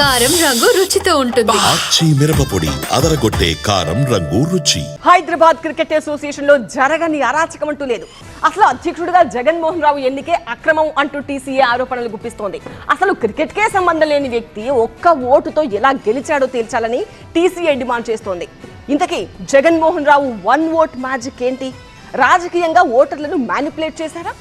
కారం రంగు రుచితో ఉంటుంది. ఆచి మిరపపొడి అదరగొట్టే కారం రంగు రుచి. హైదరాబాద్ క్రికెట్ అసోసియేషన్ లో జరగని అరాచకం అంటూ లేదు. అసలు అధ్యక్షుడిగా జగన్మోహన్ రావు ఎన్నికే అక్రమం అంటూ టీసీఏ ఆరోపణలు గుప్పిస్తోంది. అసలు క్రికెట్ కే సంబంధం లేని వ్యక్తి ఒక్క ఓటుతో ఎలా గెలిచాడో తేల్చాలని టీసీఏ డిమాండ్ చేస్తోంది. ఇంతకీ Jaganmohan Rao one vote magic ఏంటి? రాజకీయంగా ఓటర్లను మ్యానిపులేట్ చేశారా?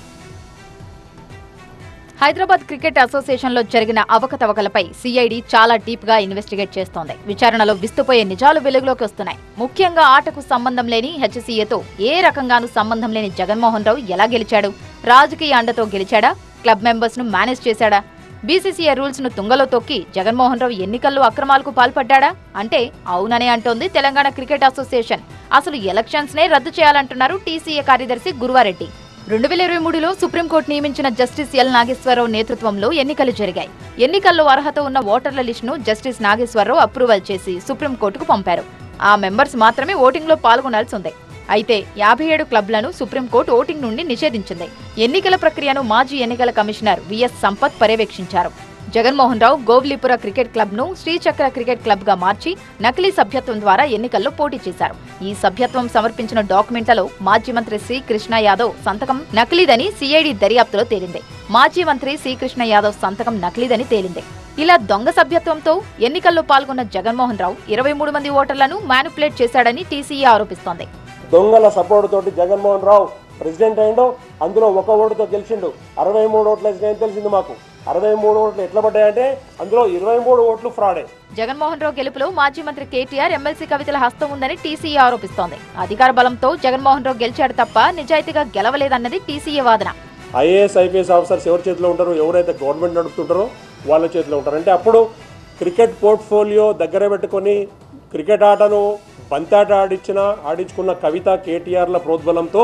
హైదరాబాద్ క్రికెట్ అసోసియేషన్ లో జరిగిన అవకతవకలపై సిఐడి చాలా డీప్ గా ఇన్వెస్టిగేట్ చేస్తోంది. విచారణలో విస్తుపోయే నిజాలు వెలుగులోకి వస్తున్నాయి. ముఖ్యంగా ఆటకు సంబంధం లేని హెచ్సీఏతో ఏ రకంగానూ సంబంధం లేని జగన్మోహన్ రావు ఎలా గెలిచాడు? రాజకీయ అండతో గెలిచాడా? క్లబ్ మెంబర్స్ ను మేనేజ్ చేశాడా? బీసీసీఐ రూల్స్ ను తుంగలో తొక్కి జగన్మోహన్ రావు ఎన్నికల్లో అక్రమాలకు పాల్పడ్డా అంటే అవుననే అంటోంది తెలంగాణ క్రికెట్ అసోసియేషన్. అసలు ఎలక్షన్స్ నే రద్దు చేయాలంటున్నారు టీసీఏ కార్యదర్శి గురువారెడ్డి. 2023లో సుప్రీంకోర్టు నియమించిన జస్టిస్ ఎల్ నాగేశ్వరరావు నేతృత్వంలో ఎన్నికలు జరిగాయి. ఎన్నికల్లో అర్హత ఉన్న ఓటర్ల లిస్టును జస్టిస్ నాగేశ్వరరావు అప్రూవల్ చేసి సుప్రీంకోర్టుకు పంపారు. ఆ మెంబర్స్ మాత్రమే ఓటింగ్లో పాల్గొనాల్సి ఉంది. అయితే 57 క్లబ్లను సుప్రీంకోర్టు ఓటింగ్ నుండి నిషేధించింది. ఎన్నికల ప్రక్రియను మాజీ ఎన్నికల కమిషనర్ విఎస్ సంపత్ పర్యవేక్షించారు. జగన్మోహన్ రావు గోవ్లీపుర క్రికెట్ క్లబ్ ను శ్రీచక్ర క్రికెట్ క్లబ్ గా మార్చి నకిలీ సభ్యత్వం ద్వారా ఎన్నికల్లో పోటీ చేశారు. ఈ సభ్యత్వం సమర్పించిన డాక్యుమెంట్లలో మాజీ మంత్రి సి కృష్ణ యాదవ్ సంతకం నకిలీదని సిఐడి దర్యాప్తులో తేలింది. మాజీ మంత్రి సి కృష్ణ యాదవ్ సంతకం నకిలీదని తేలింది. ఇలా దొంగ సభ్యత్వంతో ఎన్నికల్లో పాల్గొన్న జగన్మోహన్ రావు 23 మంది ఓటర్లను మ్యానిపులేట్ చేశాడని టీసీఏ ఆరోపిస్తోంది. దొంగల సపోర్ట్ తోటి జగన్మోహన్ రావు ప్రెసిడెంట్ అయిండు. అందులో ఒక ఓటుతో గెలిచిండు. 63 ఓట్లు వచ్చినాయని తెలిసింది మాకు. 63 ఓట్లు ఎట్లా పడ్డాయంటే అందులో 23 ఓట్లు ఫ్రాడే. జగన్మోహన్ రావు గెలుపులో మాజీ మంత్రి కేటీఆర్, ఎమ్మెల్సీ కవితల హస్తం ఉందని టీసీఏ ఆరోపిస్తోంది. అధికార బలంతో జగన్మోహన్ రావు గెలిచాడు తప్ప నిజాయితీగా గెలవలేదన్నది టీసీఏ వాదన. ఐఏఎస్ ఐపీఎస్ ఆఫీసర్స్ ఎవరి చేతిలో ఉంటారో, ఎవరైతే గవర్నమెంట్ నడుపుతుంటారో వాళ్ళ చేతిలో ఉంటారు. అంటే అప్పుడు క్రికెట్ పోర్ట్ఫోలియో దగ్గర పెట్టుకొని క్రికెట్ ఆటను బంతాట ఆడించుకున్న కవిత, కేటీఆర్ల ప్రోద్బలంతో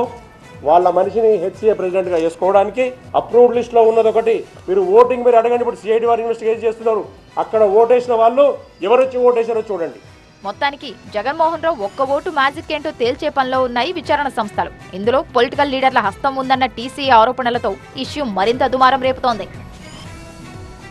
వాళ్ళ మనిషిని హెచ్సీఏ ప్రెసిడెంట్గా చేసుకోవడానికి అప్రూవ్డ్ లిస్ట్లో ఉన్నది ఒకటి. మీరు ఓటింగ్ మీరు అడగండి. ఇప్పుడు సిఐడి వారు ఇన్వెస్టిగేట్ చేస్తున్నారు. అక్కడ ఓటేసిన వాళ్ళు ఎవరొచ్చి ఓటేసారో చూడండి. మొత్తానికి జగన్మోహన్ రావు ఒక్క ఓటు మ్యాజిక్ ఏంటో తేల్చే పనిలో ఉన్నాయి విచారణ సంస్థలు. ఇందులో పొలిటికల్ లీడర్ల హస్తం ఉందన్న టీసీఏ ఆరోపణలతో ఇష్యూ మరింత దుమారం రేపుతోంది.